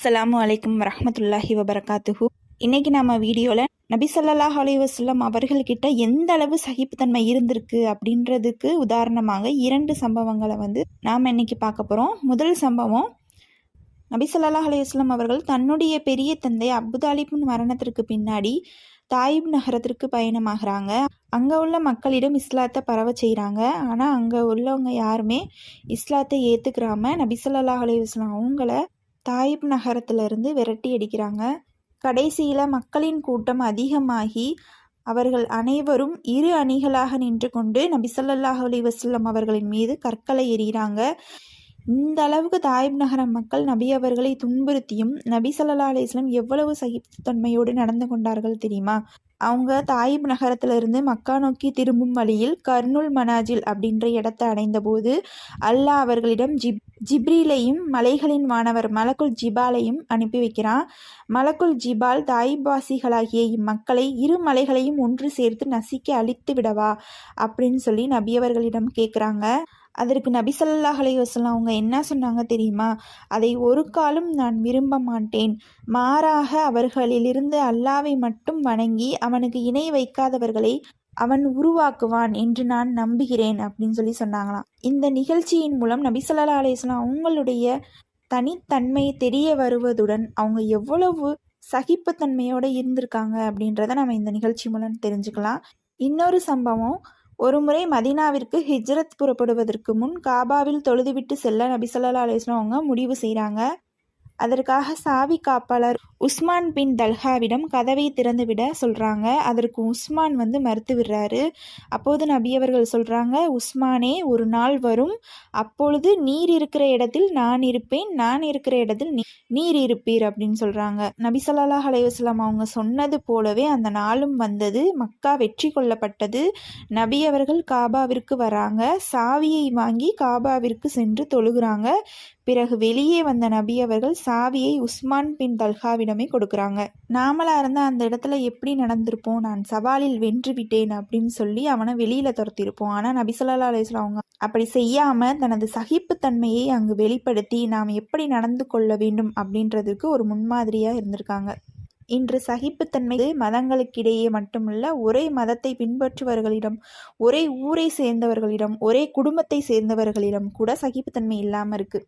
அஸ்ஸலாமு அலைக்கும் வரஹ்மத்துல்லாஹி வபரகாத்துஹு. இன்னைக்கு நம்ம வீடியோவில் நபி ஸல்லல்லாஹு அலைஹி வஸல்லம் அவர்கள்கிட்ட எந்த அளவு சகிப்புத்தன்மை இருந்திருக்கு அப்படின்றதுக்கு உதாரணமாக 2 சம்பவங்களை நாம் இன்னைக்கு பார்க்க போகிறோம். முதல் சம்பவம், நபி ஸல்லல்லாஹு அலைஹி வஸல்லம் அவர்கள் தன்னுடைய பெரிய தந்தை அபூதாலிபின் மரணத்திற்கு பின்னாடி தாயிப் நகரத்திற்கு பயணமாகறாங்க. அங்கே உள்ள மக்களிடம் இஸ்லாத்தை பரவ செய்கிறாங்க. ஆனால் அங்கே உள்ளவங்க யாருமே இஸ்லாத்தை ஏற்றுக்கிறாம நபி ஸல்லல்லாஹு அலைஹி வஸல்லம் அவங்கள தாயிப் நகரத்திலிருந்து விரட்டி அடிக்கிறாங்க. கடைசியில் மக்களின் கூட்டம் அதிகமாகி அவர்கள் அனைவரும் 2 அணிகளாக நின்று கொண்டு நபி ஸல்லல்லாஹு அலைஹி வஸல்லம் அவர்களின் மீது கற்களை எறிகிறாங்க. இந்த அளவுக்கு தாயிப் நகர மக்கள் நபி அவர்களை துன்புறுத்தியும் நபி ஸல்லல்லாஹு அலைஹி வஸல்லம் எவ்வளவு சகிப்புத்தன்மையோடு நடந்து கொண்டார்கள் தெரியுமா? அவங்க தாயிப் நகரத்திலிருந்து மக்கா நோக்கி திரும்பும் வழியில் கர்னுல் மனாஜில் அப்படின்ற இடத்தை அடைந்த போது அல்லாஹ் அவர்களிடம் ஜிப்ரீலையும் மலைகளின் வானவர் மலக்குல் ஜிபாலையும் அனுப்பி வைக்கிறான். மலக்குல் ஜிபால் தாயிப்வாசிகளாகிய இம்மக்களை 2 மலைகளையும் ஒன்று சேர்த்து நசுக்கி அழித்து விடவா அப்படின்னு சொல்லி நபி அவர்களிடம் கேட்குறாங்க. அதற்கு நபி ஸல்லல்லாஹு அலைஹி வஸல்லம் அவங்க என்ன சொன்னாங்க தெரியுமா? அதை ஒரு காலும் நான் விரும்ப மாட்டேன், மாறாக அவர்களிலிருந்து அல்லாவை மட்டும் வணங்கி அவனுக்கு இணை வைக்காதவர்களை அவன் உருவாக்குவான் என்று நான் நம்புகிறேன் அப்படின்னு சொல்லி சொன்னாங்களாம். இந்த நிகழ்ச்சியின் மூலம் நபி ஸல்லல்லாஹு அலைஹி வஸல்லம் அவங்களுடைய தனித்தன்மை தெரிய வருவதுடன் அவங்க எவ்வளவு சகிப்புத்தன்மையோடு இருந்திருக்காங்க அப்படின்றத நம்ம இந்த நிகழ்ச்சி மூலம் தெரிஞ்சுக்கலாம். இன்னொரு சம்பவம், ஒரு முறை மதீனாவிற்கு ஹிஜ்ரத் புறப்படுவதற்கு முன் காபாவில் தொழுதுவிட்டு செல்ல நபி ஸல்லல்லாஹு அலைஹி வஸல்லம் அவங்க முடிவு செய்கிறாங்க. அதற்காக சாவி காப்பாளர் உஸ்மான் பின் தல்ஹாவிடம் கதவை திறந்துவிட சொல்கிறாங்க. அதற்கு உஸ்மான் மறுத்து விடுறாரு. அப்போது நபி அவர்கள் சொல்கிறாங்க, உஸ்மானே, ஒரு நாள் வரும், அப்பொழுது நீர் இருக்கிற இடத்தில் நான் இருப்பேன், நான் இருக்கிற இடத்தில் நீர் இருப்பீர் அப்படின்னு சொல்கிறாங்க. நபி ஸல்லல்லாஹு அலைஹி வஸல்லம் அவங்க சொன்னது போலவே அந்த நாளும் வந்தது. மக்கா வெற்றி கொள்ளப்பட்டது. நபி அவர்கள் காபாவிற்கு வராங்க. சாவியை வாங்கி காபாவிற்கு சென்று தொழுகிறாங்க. பிறகு வெளியே வந்த நபி அவர்கள் சாவியை உஸ்மான் பின் தல்ஹாவிடமே கொடுக்குறாங்க. நாமளாக இருந்தால் அந்த இடத்துல எப்படி நடந்திருப்போம்? நான் சவாலில் வென்று விட்டேன் அப்படின்னு சொல்லி அவனை வெளியில் துரத்திருப்போம். ஆனால் நபி ஸல்லல்லாஹு அலைஹி வஸல்லம் அவங்க அப்படி செய்யாமல் தனது சகிப்புத்தன்மையை அங்கு வெளிப்படுத்தி நாம் எப்படி நடந்து கொள்ள வேண்டும் அப்படின்றதுக்கு ஒரு முன்மாதிரியாக இருந்திருக்காங்க. இன்று சகிப்புத்தன்மை மதங்களுக்கிடையே மட்டுமல்ல, ஒரே மதத்தை பின்பற்றுபவர்களிடம், ஒரே ஊரை சேர்ந்தவர்களிடம், ஒரே குடும்பத்தை சேர்ந்தவர்களிடம் கூட சகிப்புத்தன்மை இல்லாமல் இருக்குது.